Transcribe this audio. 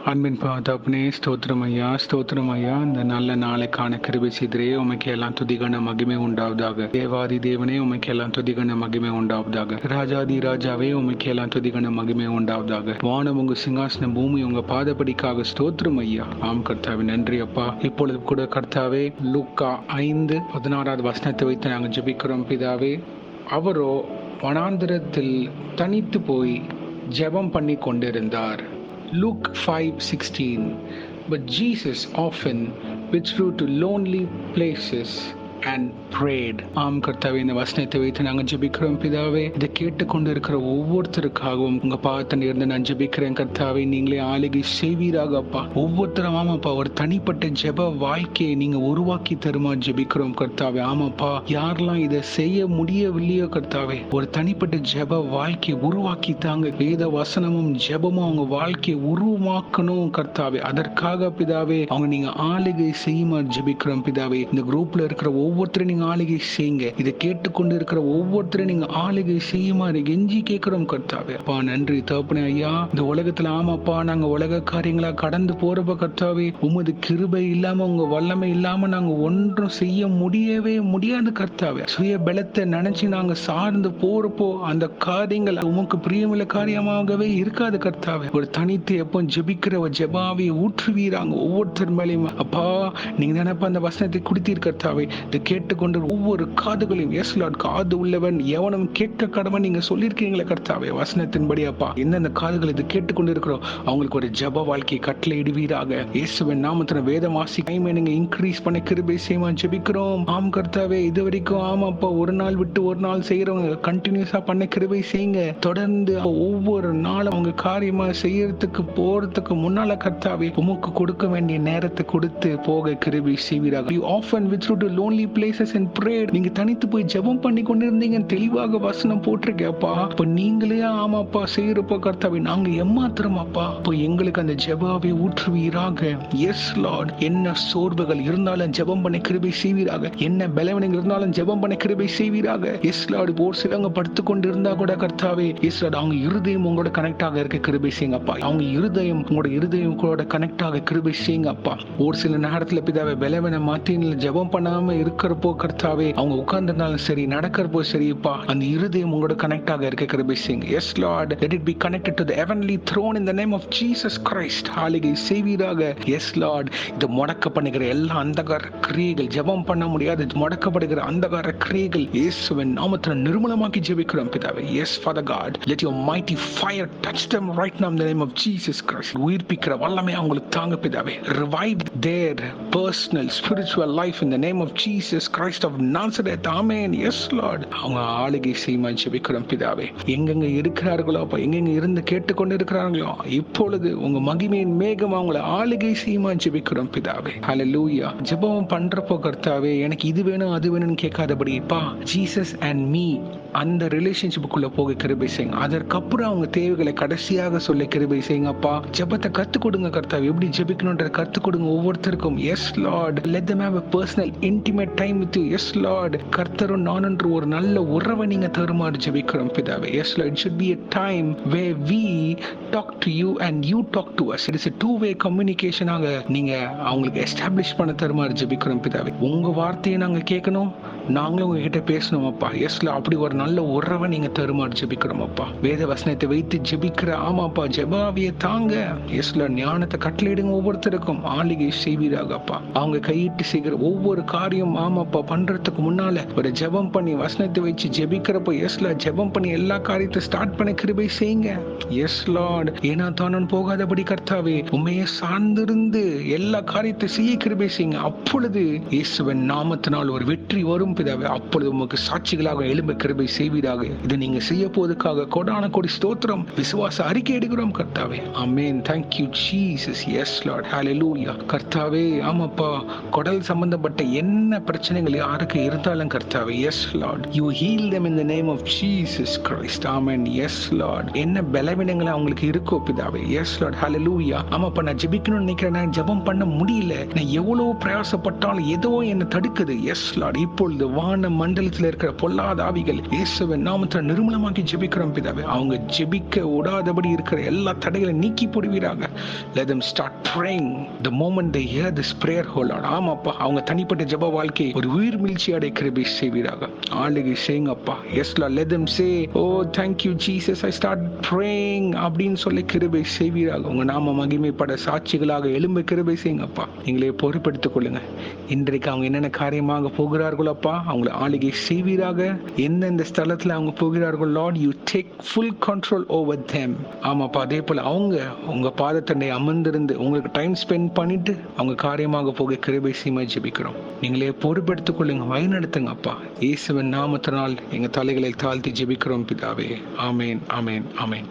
அன்பின் தகப்பனே, ஸ்தோத்திரம் ஐயா, ஸ்தோத்திரம் ஐயா. இந்த நல்ல நாளைக்கான கிருபை செய்தரே, உமக்கு எல்லாம் துதிகன மகிமை உண்டாவதாக. தேவாதி தேவனே, உமக்கு எல்லாம் துதிகன மகிமை உண்டாவதாக. ராஜாதி ராஜாவே, உமக்கு எல்லாம் துதிகன மகிமை உண்டாவதாக. வானம் உங்க சிங்காசனம், பூமி உங்க பாதப்படிக்காக. ஸ்தோத்திரம் ஐயா. ஆம் கர்த்தாவே, நன்றி அப்பா. இப்பொழுது கூட கர்த்தாவே, லூக்கா 5:16 வசனத்தை வைத்து நாங்கள் ஜெபிக்கிறோம் பிதாவே. அவரோ வனாந்திரத்தில் தனித்து போய் ஜெபம் பண்ணி கொண்டிருந்தார். Luke 5:16. But Jesus often withdrew to lonely places and prayed. ஆம் கர்த்தாவே, இந்த வசனத்தை வைத்து நாங்கள் ஜெபிக்கிறோம் பிதாவே. இதை கேட்டுக்கொண்டு இருக்கிற ஒவ்வொருத்தருக்காகவும் உங்க பாதத்தில் இருந்து நான் ஜெபிக்கிறேன் கர்த்தாவே. நீங்களே ஆளுகை செய்வீராக அப்பா. ஒவ்வொருத்தரும் ஆமாப்பா, ஒரு தனிப்பட்ட ஜெப வாழ்க்கையை நீங்க உருவாக்கி தருமா ஜெபிக்கிறோம் கர்த்தாவே. ஆமாப்பா, யாரெல்லாம் இதை செய்ய முடியவில்லையோ கர்த்தாவே, ஒரு தனிப்பட்ட ஜெப வாழ்க்கையை உருவாக்கி தாங்க. வேத வசனமும் ஜெபமும் அவங்க வாழ்க்கையை உருவாக்கணும் கர்த்தாவே. அதற்காக பிதாவே அவங்க நீங்க ஆளுகை செய்யுமா ஜெபிக்கிறோம் பிதாவே. இந்த குரூப்ல இருக்கிற ஒவ்வொருத்தரும் நீங்க ஆளுகை செய்யுங்க. இதை கேட்டுக்கொண்டு இருக்கிற ஒவ்வொருத்தரும் நீங்க ஆளுகை செய்யுமா கெஞ்சி கேட்கிறோம் கர்த்தாவே. அப்பா நன்றி தகப்பனே ஐயா. இந்த உலகத்துல ஆமாப்பா, நாங்க உலக காரியங்களா கடந்து போறப்ப கர்த்தாவே, உமது கிருபை இல்லாம உங்க வல்லமை இல்லாம நாங்க ஒன்றும் செய்ய முடியவே முடியாது கர்த்தாவே. சுய பலத்தை நினைச்சு நாங்க சார்ந்து போறப்போ அந்த காரியங்கள் உமக்கு பிரியமுள்ள காரியமாகவே இருக்காது கர்த்தாவே. ஒரு தனித்து எப்போ ஜெபிக்கிற ஜெபாவை ஊற்றுவீராங்க ஒவ்வொருத்தர் மேலேயும் அப்பா. நீங்க நினைப்ப அந்த வசனத்தை குடித்தீர் கர்த்தாவே. இதை கேட்டுக்கொண்டு ஒவ்வொரு காதுகளையும், எஸ் லார்ட், காது உள்ளவன் எவனும் கேட்க கடவன் நீங்க சொல்லியிருக்கீங்களே கர்த்தாவே வசனத்தின்படி அப்பா. எந்தெந்த காதுகள் இது கேட்டுக்கொண்டு இருக்கிறோம் அவங்களுக்கு ஒரு ஜெப வாழ்க்கையை கட்டளை இடுவீராக. இயேசுவின் நாமத்துல வேதம் வாசி டைமை நீங்க இன்க்ரீஸ் பண்ண கிருபை செய்யுமா ஜெபிக்கிறோம். ஆம் கர்த்தாவே, இது வரைக்கும் ஆமாப்பா ஒரு நாள் விட்டு ஒரு நாள் செய்யறவங்க கண்டினியூஸா பண்ண கிருபை செய்யுங்க. தொடர்ந்து ஒவ்வொரு நாளும் அவங்க காரியமா செய்யறதுக்கு போறதுக்கு முன்னால கர்த்தாவே உமக்கு கொடுக்க வேண்டிய நேரத்தை கொடுத்து போக கிருபை செய்வீராக. You often withdrew to lonely places and prayed. நீங்க தனித்து போய் ஜெபம் பண்ணி கொண்டிருந்தீங்க தெளிவாக வசனம் போட்டிருக்கேப்பா. இப்ப நீங்களே ஆமாப்பா செய்யறப்ப கர்த்தாவே நாங்க ஏமாத்துறோமாப்பா. இப்போ எங்களுக்கு அந்த ஜெபாவை ஊற்றுவீராக. எஸ் லார்ட், என்ன சோர்வுகள் இருந்தாலும் ஜெபம் பண்ண கிருபை செய்வீராக. என்ன பலவீனங்கள் இருந்தாலும் ஜெபம் பண்ண கிருபை செய்வீராக. எஸ் லார்ட், ஒரு சிலவங்க படுத்து கொண்டு இருந்தா கூட கர்த்தாவே எஸ் லார்ட், அவங்க இருதயம் உங்களோட கனெக்ட் ஆக இருக்க கிருபை செய்யுங்கப்பா. அவங்க இருதயம் உங்களோட இருதயம் கூட கனெக்ட் ஆக கிருபை செய்யுங்கப்பா. ஒரு சில நேரத்துல பிதாவே பலவீன மாத்தின ஜெபம் பண்ணாம இருக்கிறப்போ கர்த்தாவே அவங்க உட்கார்ந்திருந்தாலும் சரி நடக்கிறப்போ சரிப்பா, அந்த இருதயம் உங்களோட கனெக்ட் ஆக இருக்க கிருபை செய்யுங்க. Yes Lord, let it be connected to the heavenly throne in the name of Jesus Christ. ஆளுகை செய்வீராக. எஸ் லார்ட், இது முடக்கப்படுகிற எல்லா அந்தகார கிரியைகள், ஜெபம் பண்ண முடியாது முடக்கப்படுகிற அந்தகார கிரியைகள் இயேசுவின் நாமத்துல நிர்மூலமாக்கி ஜெபிக்கிறோம் பிதாவே. Yes Father God, let your mighty fire touch them right now in the name of Jesus Christ. உயிர்ப்பிக்கிற வல்லமை அவங்களுக்கு தாங்க பிதாவே. Revive their personal spiritual life in the name of Jesus Christ of Nazareth. Amen. Yes Lord. அவங்க ஆளுகை செய்யுமா ஜெபிக்கிறோம் பிதாவே. எங்கெங்க இருக்கிறார்களோ அப்ப எங்கெங்க இருந்து கேட்டுக்கொண்டு இருக்கிறார்களோ இப்பொழுது உங்க மகிமையின் மேகம் அவங்களை ஆளுகை செய்யுமா ஜெபிக்கிறோம் பிதாவே. ஹல்லேலூயா. ஜெபம் பண்றப்போ கர்த்தாவே எனக்கு இது வேணும் அது வேணும்னு கேட்காதபடி பா, ஜீசஸ் அண்ட் மீ அந்த ரிலேஷன்ஷிப்புக்குள்ள போக கிருபை செய்யுங்க. அதற்கப்புறம் அவங்க தேவைகளை கடைசியாக சொல்ல கிருபை செய்யுங்கப்பா. ஜெபத்தை கத்துக் கொடுங்க கர்த்தாவே. எப்படி ஜெபிக்கணும்ன்ற கத்துக் கொடுங்க ஒவ்வொருத்தருக்கும். Yes Lord, let them have a personal intimate time with you. Yes Lord, கர்த்தரும் நானென்று ஒரு நல்ல உறவை நீங்க தருமாறு ஜெபிக்கிறோம் பிதாவே. Yes Lord, it should be a time where we talk to you and you talk to us. It is a two-way communication. ஆக நீங்க அவங்களுக்கு எஸ்டாப்ளிஷ் பண்ண தருமாறு ஜெபிக்கிறோம் பிதாவே. உங்க வார்த்தையை நாங்க கேட்கணும், நாங்களும் உங்ககிட்ட பேசணும் அப்பா. எஸ்ல அப்படி ஒரு நல்ல உறவை நீங்க தருமாறு ஜெபிக்கிறோம் அப்பா. வேத வசனத்தை வைத்து ஜெபிக்கிற ஆமாப்பா ஜெபாவியை தாங்க. எஸ்ல ஞானத்தை கட்டளையிடுங்க ஒவ்வொருத்தருக்கும். ஆளுகை செய்வீராக அப்பா. அவங்க கையிட்டு செய்கிற ஒவ்வொரு காரியம் ஆமாப்பா பண்றதுக்கு முன்னால ஒரு ஜெபம் பண்ணி வசனத்தை வச்சு ஜெபிக்கிறப்போ எஸ்ல ஜெபம் பண்ணி எல்லா காரியத்தை ஸ்டார்ட் பண்ண கிருபை செய்யுங்க. எஸ் லார்ட், ஏனா தானன் போகாதபடி கர்த்தாவே உண்மையை சார்ந்திருந்து எல்லா காரியத்தை செய்ய கிருபை செய்யுங்க. அப்பொழுது இயேசுவின் நாமத்தினால் ஒரு வெற்றி வரும் பிதாவே. அப்பொழுது உமக்கு சாட்சிகளாக எழும்ப கிருபை செய்வீராக. இது நீங்க செய்ய போவதற்காக கோடான கோடி ஸ்தோத்திரம், விசுவாச அறிக்கை எடுக்கிறோம் கர்த்தாவே. ஆமென். Thank you Jesus. Yes Lord. Hallelujah. கர்த்தாவே ஆமாப்பா, குடல் சம்பந்தப்பட்ட என்ன பிரச்சனைகள் யாருக்கு இருந்தாலும் கர்த்தாவே yes Lord, you heal them in the name of Jesus Christ. Amen. Yes Lord. என்ன பலவீனங்கள் அவங்களுக்கு இருக்கோ பிதாவே. Yes Lord. Hallelujah. ஆமாப்பா, நான் ஜெபிக்கணும்னு நினைக்கிறேன், நான் ஜெபம் பண்ண முடியல, நான் எவ்வளவு பிரயாசப்பட்டாலும் ஏதோ என்ன தடுக்குது. எஸ் லார்ட், இப்பொழுது இந்த வான மண்டலத்தில் இருக்கிற பொல்லாத ஆவிகள் இயேசுவின் நாமத்தில் நிர்மூலமாக்கி ஜெபிக்கிறோம் பிதாவே. அவங்க ஜெபிக்க விடாதபடி இருக்கிற எல்லா தடைகளை நீக்கி போடுவீராக. Let them start praying the moment they hear this prayer, oh Lord. ஆமாப்பா, அவங்க தனிப்பட்ட ஜெப வாழ்க்கை ஒரு உயிர் மீழ்ச்சி அடைய கிருபை செய்வீராக. ஆளுகை செய்யுங்கப்பா. Yes Lord, let them say, oh thank you Jesus, I start praying அப்படின்னு சொல்லி கிருபை செய்வீராக. உங்க நாம மகிமைப்பட சாட்சிகளாக எழும்ப கிருபை செய்யுங்கப்பா. நீங்களே பொறுப்பெடுத்துக் கொள்ளுங்க. இன்றைக்கு அவங்க என்னென்ன காரியமாக போகிறார்களோ அப்பா, அவங்களை ஆளுகை செய்வீராக. எந்தெந்த ஸ்தலத்துல அவங்க போகிறார்கள் Lord, you take full control over them. ஆமாப்பா, அதே போல அவங்க உங்க பாதத்தண்டை அமர்ந்திருந்து உங்களுக்கு டைம் ஸ்பெண்ட் பண்ணிட்டு அவங்க காரியமாக போக கிருபை செய்யுமா ஜெபிக்கிறோம். நீங்களே பொறுப்பெடுத்துக் கொள்ளுங்க, வழிநடத்துங்க அப்பா. இயேசுவின் நாமத்தினால் எங்க தலைகளை தாழ்த்தி ஜெபிக்கிறோம் பிதாவே. ஆமேன், ஆமேன், ஆமேன்.